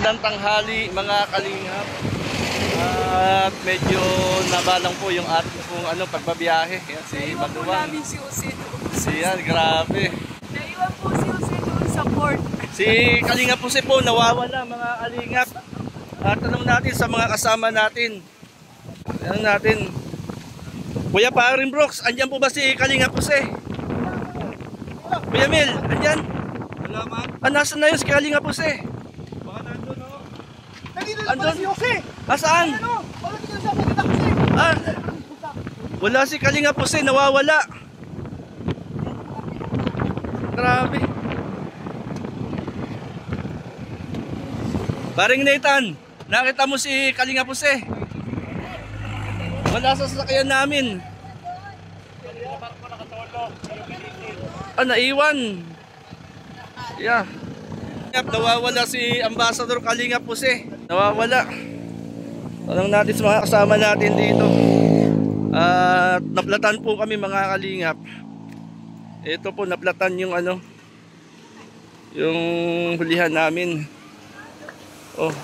Magandang tanghali mga kalingap. At medyo nabalang po yung ating pong pagbabiyahe. Yan, si Maduwang. Siyan, grabe. Naiwan po si Jose doon sa port. Si Kalingap Jose po nawawala mga kalingap. At tanong natin sa mga kasama natin. Tanong natin. Kuya Paring Brooks, andyan po ba si Kalingap Jose? Kuya Mel, andyan? Wala man. Nasaan na yun si Kalingap Jose? Baka nandun o. Andun? Nandun si Jose. Saan? Wala kita sa mga Jose. Wala si Kalingap Jose, nawawala. Grabe. Paring Nathan, nakita mo si Kalingap Jose? Wala sa sasakyan namin. Naiwan. Yeah. Nawawala si Ambassador Kalingap Jose. Nawawala. Tanong natin sa mga kasama natin dito. At naplatan po kami mga kalingap. Ito po naplatan yung yung hulihan namin. Oh.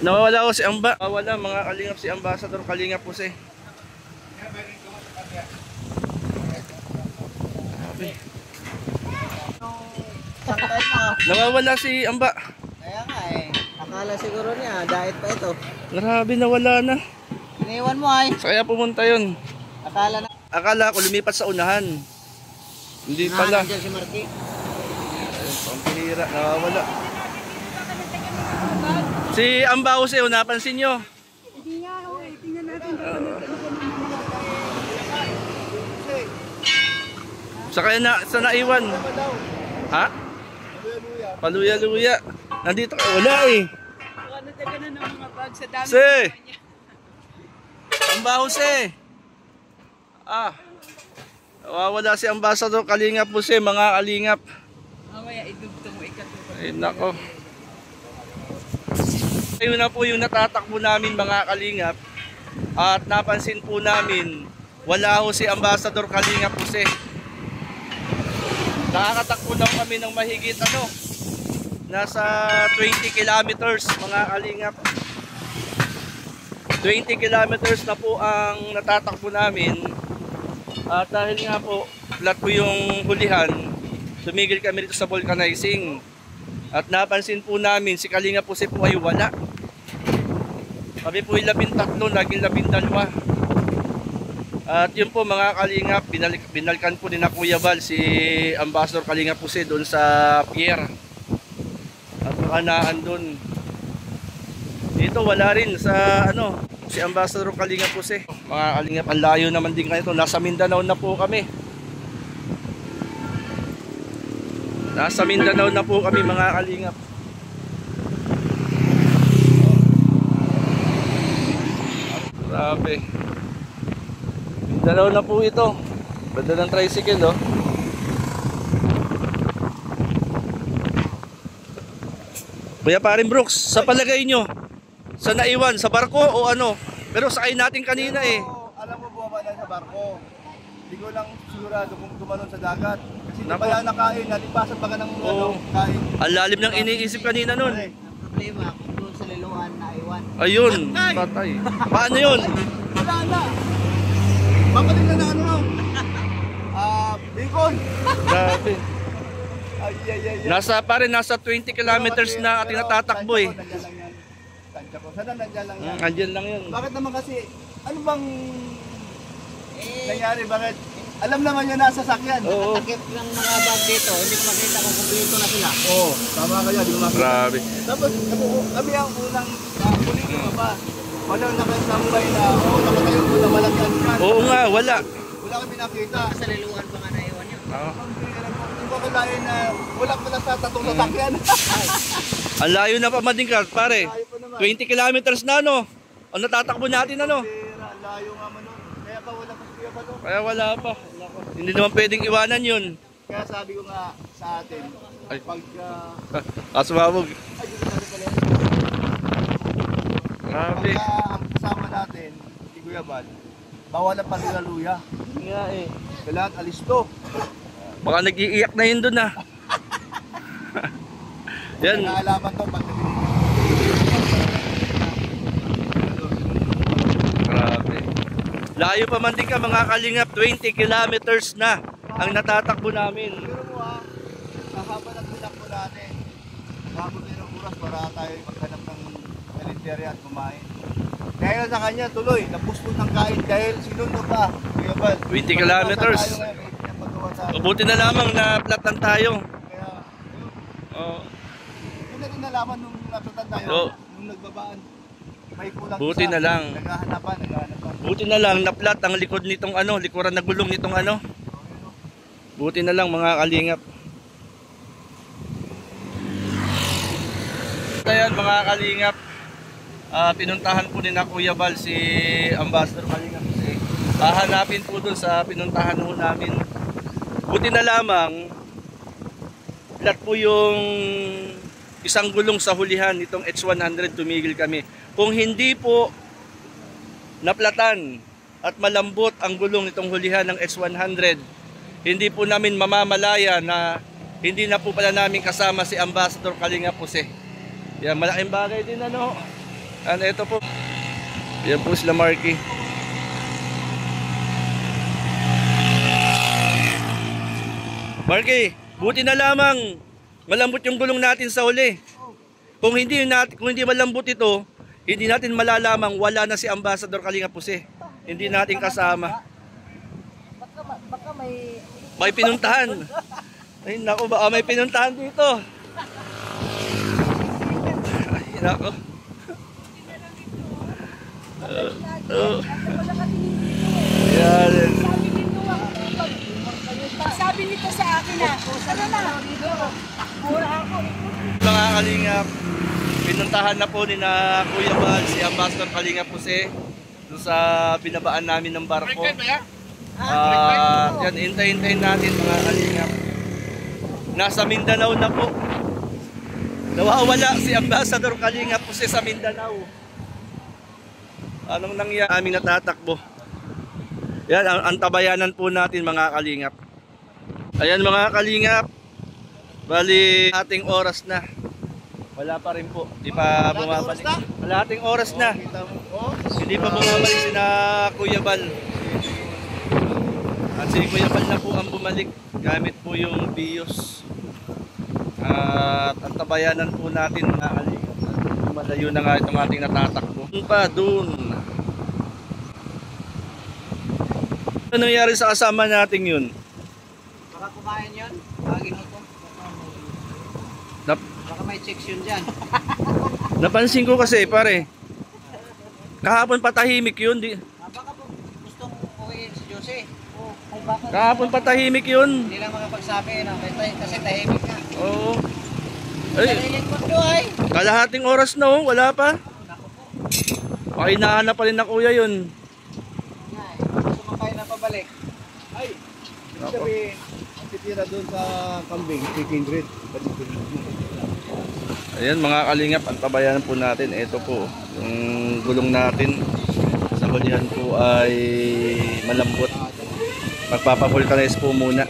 Nawawala ko si nawawala mga kalingap si Ambassador Kalingap Jose. Nawawala si Amba. Kaya nga akala siguro niya, diet pa ito. Grabe, nawala na. Iniwan mo ay. Kaya pumunta yun. Akala ko lumipat sa unahan. Hindi pala. Nandiyan si Marky. Pampihira, nawawala. Si Amba Jose, napansin nyo? Hindi nga, tingnan natin. Sa naiwan. Ha? Paluya-luya. Nandito ka, wala eh. Baka nataga na ng mga bag sa dami. Si Amba Jose. Nawawala si Ambassador Kalingap Jose, mga kalingap. Mamaya idugtong mo ikatuwa. Ay nako. Ayun na po yung natatakbo namin mga kalingap. At napansin po namin, wala ho si Ambassador Kalingap Jose. Nakakatakbo daw kami ng mahigit nasa 20 kilometers mga kalingap. 20 kilometers na po ang natatakbo namin. At dahil nga po flat po yung hulihan, tumigil kami dito sa vulcanizing. At napansin po namin si Kalingap Jose po ay wala. Kami po ay 13, naging 12. At yun po mga kalingap, binalkan po ni na Kuya Val si Ambassador Kalingap Jose doon sa pier. At makanaan doon. Dito wala rin sa si Ambassador Kalingap Jose. Mga kalingap, ang layo naman din kanito. Nasa Mindanao na po kami. Nasa Mindanao na po kami mga kalingap. Grabe. Mindanao na po ito. Banda ng tricycle Kuya Paring Brooks, sa palagay nyo, sa naiwan, sa barko o Pero sakay natin kanina eh. Alam mo bumaba na sa barko. Hindi ko lang sigurado kung tumalon sa dagat. Kasi hindi pala nakain, nalipasan pa ka ng kain. Ang lalim ng iniisip kanina nun. Ang problema, kung doon sa liluan na iwan. Ayun, patay. Paano yun? Wala na. Papalit na Bicol. Grabe. Ay. Nasa 20 kilometers na ating natatakbo eh. Nandiyan lang yan. Tansya ko. Sana nandiyan lang yan. Andyan lang yun. Bakit naman kasi, ano bang nangyari? Bakit? Alam naman yun nasa sakyan. Oo. Takip ng mga bag dito, hindi ko makita kung kumpleto na sila. Oo, tama kayo, di ko makita. Grabe. Tapos, kami ang unang huli ko pa. Walang nakasambay na, nakatayo ko na malagyan yan. Oo nga, wala. Wala kami nakita. Sa liluan pa nga naiwan yun. Hindi ko kalain na wala pala sa tatong sasakyan. Ang layo na pa Madingkar, pare. 20 kilometers na ang natatakbo natin Ang layo nga man nun. Kaya pa wala pa siya pa doon. Kaya wala pa. Hindi naman pwedeng iwanan yun. Kaya sabi ko nga sa atin, Ay. pagka... Kasumabog. Ay, dito natin pala. Grabe. Pagka ang kasama natin, si Kuya Bal, bawal ang paglaluya. Nga eh. Kailangan alisto. Baka nag-iiyak na yun dun Yan. Naalaman to pag Grabe. Layo pa man din ka mga kalingap, 20 kilometers na ang natatakbo namin. Pero mo hahaba ng tinakbo natin. Bago mayroong oras para tayo maghanap ng kalendarya at kumain. Dahil sa kanya tuloy, napustol ng kain dahil sinundo pa. Kuya Bal. 20 kilometers. Mabuti na lamang na platan tayo. Kaya, Oh, yun na din nalaman nung naplatan tayo. Oo. Nung nagbabaan. May kulang Buti isa. na lang. Naghahanapan. buti na lang naplat ang likod nitong likuran na gulong nitong Buti na lang mga kalingap. Ayan mga kalingap. Pinuntahan po ni na Kuya Bal si Ambassador Kalingap kasi hahanapin po doon sa pinuntahan ho namin. Buti na lamang flat po yung isang gulong sa hulihan nitong H100, tumigil kami. Kung hindi po naplatan at malambot ang gulong nitong hulihan ng H100, hindi po namin mamamalaya na hindi na po pala namin kasama si Ambassador Kalingap Jose. Yan, malaking bagay din ito po. Yan po sila Marky. Marky, buti na lamang malambot yung gulong natin sa huli. Kung hindi malambot ito, hindi natin malalamang wala na si Ambassador Kalingap Jose. Hindi natin kasama. Baka May pinuntahan. Ay nako, baka may pinuntahan dito. Ay nako. Yan. Sabi nito sa akin ano na? Mura ako. Mga kalingap, pinuntahan na po ni na Kuya Bal si Ambassador Kalingap Jose doon sa binabaan namin ng barko. Yan, hintayin natin mga kalingap. Nasa Mindanao na po. Nawawala si Ambassador Kalingap Jose sa Mindanao. Anong nangyari? Aming natatakbo. Yan, ang tabayanan po natin mga kalingap. Ayan mga kalingap. Bali, ating oras na. Wala pa rin po. Hindi pa bumabalik. Wala ating oras na. Hindi pa bumabalik si na Kuya Bal. At si Kuya Bal na po ang bumalik. Gamit po yung BIOS. At ang tabayanan po natin mga kalingap. Malayo na nga itong ating natatakbo. Doon. Ano nangyari sa kasama natin yun? baka kumain yun. Bagin mo ko. Baka may chicks yun dyan. Napansin ko kasi pare. Kahapon patahimik yun. Baka po gustong uwiin si Jose. Ay baka Kahapon patahimik yun. hindi lang makapagsabi na kasi tahimik nga. Oo. Ay, Narinig mo to ay. kalahating oras na wala pa. Pakinahan na pa rin na kuya yun. Sumakay na pabalik. Ay, sabi, ang titira doon sa kambing, 1800. Ayan mga kalingap, ang tabayanan po natin. Ito po, yung gulong natin sa hulihan po ay malambot. Magpapavulcanize po muna.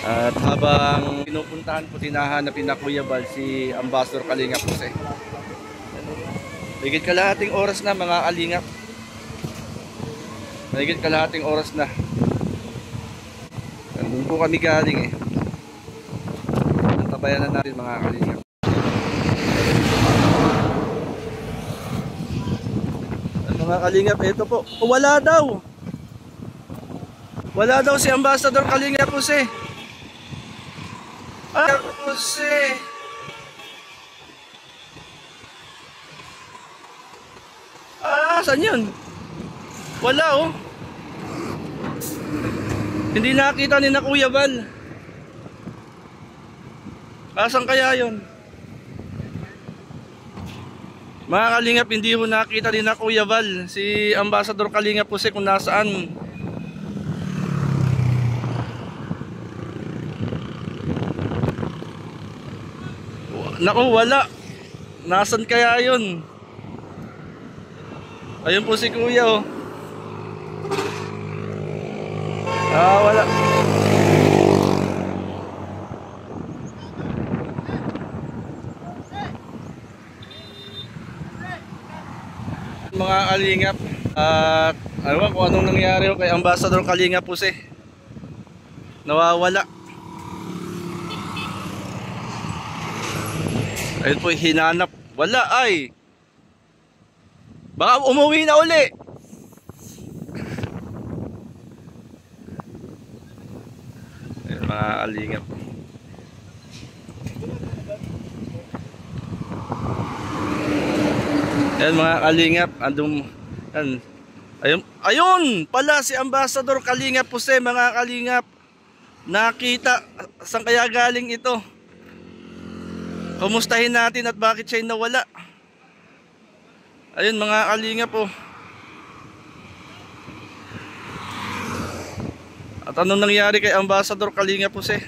At habang pinupuntahan po, tinahanapin na Kuya Bal si Ambassador Kalingap Jose. Higit kalahating oras na mga kalingap. Higit kalahating oras na. Nandun po kami galing Tabayanan natin mga kalingap. Mga kalingap, ito po. Wala daw. Wala daw si Ambassador Kalingap Jose. Jose. Saan yun? Wala Hindi nakita ni na Kuya Bal. Asan kaya yun? Mga kalingap, hindi ho nakita ni na Kuya Bal si Ambassador Kalingap Jose kung nasaan. Naku, wala. Nasaan kaya yun? Ayun po si Kuya wala. mga kalingap. At ano kung anong nangyari kay Ambassador Kalingap Jose. Nawawala. Ayun po, hinanap. Wala ay. Baka umuwi na uli. Ayun, mga kalingap. Ayun mga kalingap, ayun pala si Ambassador Kalingap Jose, mga kalingap. Nakita, saan kaya galing ito? Kumustahin natin at bakit siya nawala. Ayun mga kalingap po. At anong nangyari kay Ambassador Kalingap Jose?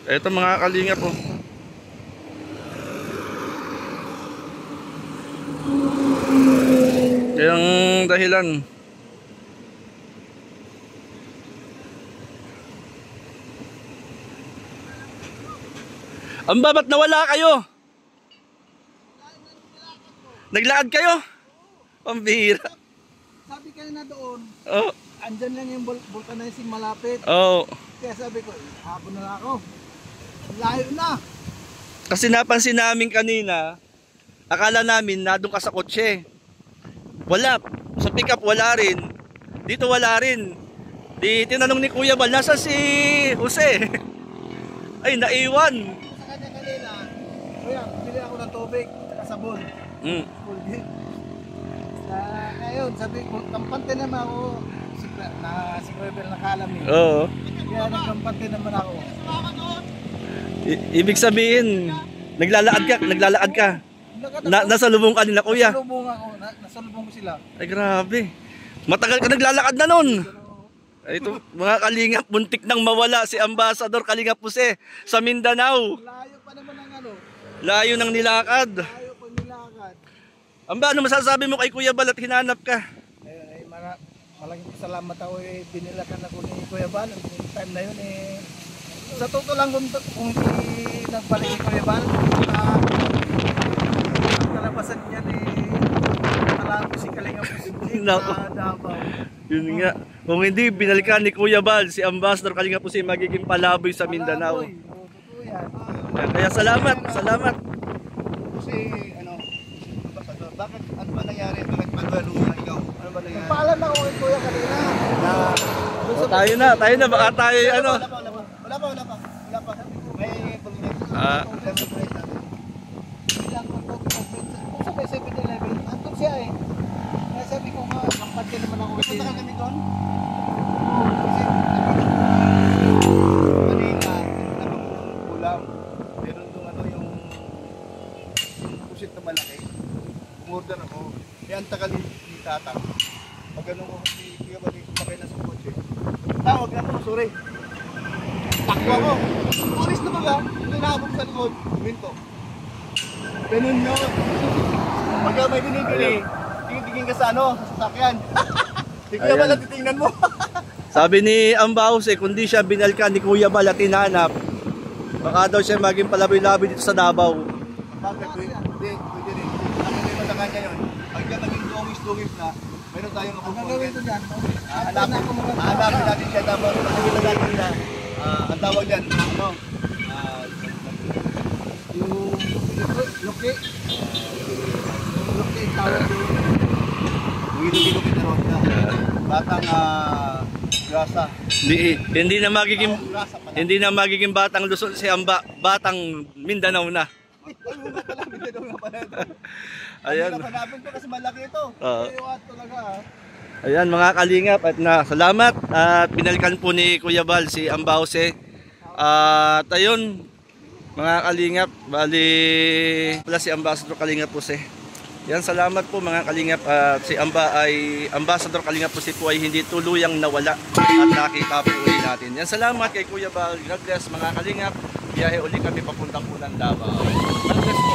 Ito mga kalingap po. Yung dahilan. Amba, ba't nawala kayo? Naglakad kayo? Pambihira. Sabi kayo na doon, Oh. andyan lang yung vulcanizing malapit. Oh. Kaya sabi ko, habon na ako. Layo na. Kasi napansin namin kanina, akala namin nandun ka sa kotse. Wala. Sa pick-up wala rin. Dito wala rin. Di tinanong ni Kuya Bal, nasa si Jose? Ay, naiwan. Sa kanya kanina, kuya, bili ako ng tubig, saka sabon. Full gate. Ngayon, sabi ko, kampante naman ako. Si Kuya Bal nakalam eh. Oo. Kaya nagkampante naman ako. Ibig sabihin, naglalakad ka. Nasa lubong ka nila, Kuya. Nasalubong ako, nasalubong ko sila. Ay, grabe. Matagal ka naglalakad na nun. Ay, ito, mga kalingap, muntik nang mawala si Ambassador Kalingap Jose sa Mindanao. Layo pa naman ang ano. Layo ng nilakad. Layo pa nilakad. Amba, ano masasabi mo kay Kuya Bal at hinanap ka? Malaking salamat ako binilakan ako ni Kuya Bal. Ang time na yun sa totoo lang kung hindi nagbalik ni Kuya Bal, ang kalabasan niyan alam ko si Kalingap Jose Nako. sa Davao. Yun nga. Kung hindi binalikan ni Kuya Bal, si Ambassador Kalingap Jose magiging palaboy sa Mindanao. Palaboy. Oo, totoo yan. Kaya salamat. Kasi ano, Ambassador, bakit ano ba nangyari? Bakit magwaluhan ikaw? Ano ba nangyari? Nagpaalam ako kay Kuya kanina. O, tayo na. Baka tayo ano. Wala pa. May pag-inag. Ah. Bilang ko kung sa may 7-Eleven, andun siya eh. Kaya sabi ko nga, kampante naman ako. Punta ka kami doon? Kasi Kanina, nakapag-ulam. Meron doon ano yung pusit na malaki. Umorder ako. Ang tagal ni Tatang. Pag ano ko si Kuya Bal, kumakay na sa kotse. Tawag na ako, sorry. Takbo ako. Pulis na baga, tinabog sa likod. Minto. Ganun yun. Pagka may binibili, tingin ka sa ano, sa sasakyan. Si Kuya Bal, titingnan mo. Sabi ni Ambaus kung di siya binalikan ni Kuya Bal at hinanap, baka daw siya maging palaboy-laboy dito sa Davao. Bakit? Hindi, pwede rin. Ang problema sa kanya yun, pagka naging dungis na, meron tayong ang gagawin ko dyan, hanapin natin siya tapos pagkakita natin na ang tawag dyan, ano? yung luki tawag doon. Yung ilugin na ron na. Batang grasa. Hindi na magiging Grasa pala. hindi na magiging batang Luzon si batang Mindanao na. Ay, una pala, bigyan nga pala ito. Ayan. Hanapin ko kasi malaki ito. Oo. Iwat talaga Ayan mga kalingap at salamat at binalikan po ni Kuya Bal si Ambause. At ayun mga kalingap, bali pala si Ambassador Kalingap Jose. Yan, salamat po mga kalingap at si Ambassador Kalingap Jose po ay hindi tuluyang nawala at nakita po ulit natin. Yan, salamat kay Kuya Bal. God bless mga kalingap. Biyahe uli kami papuntang Davao. God bless po.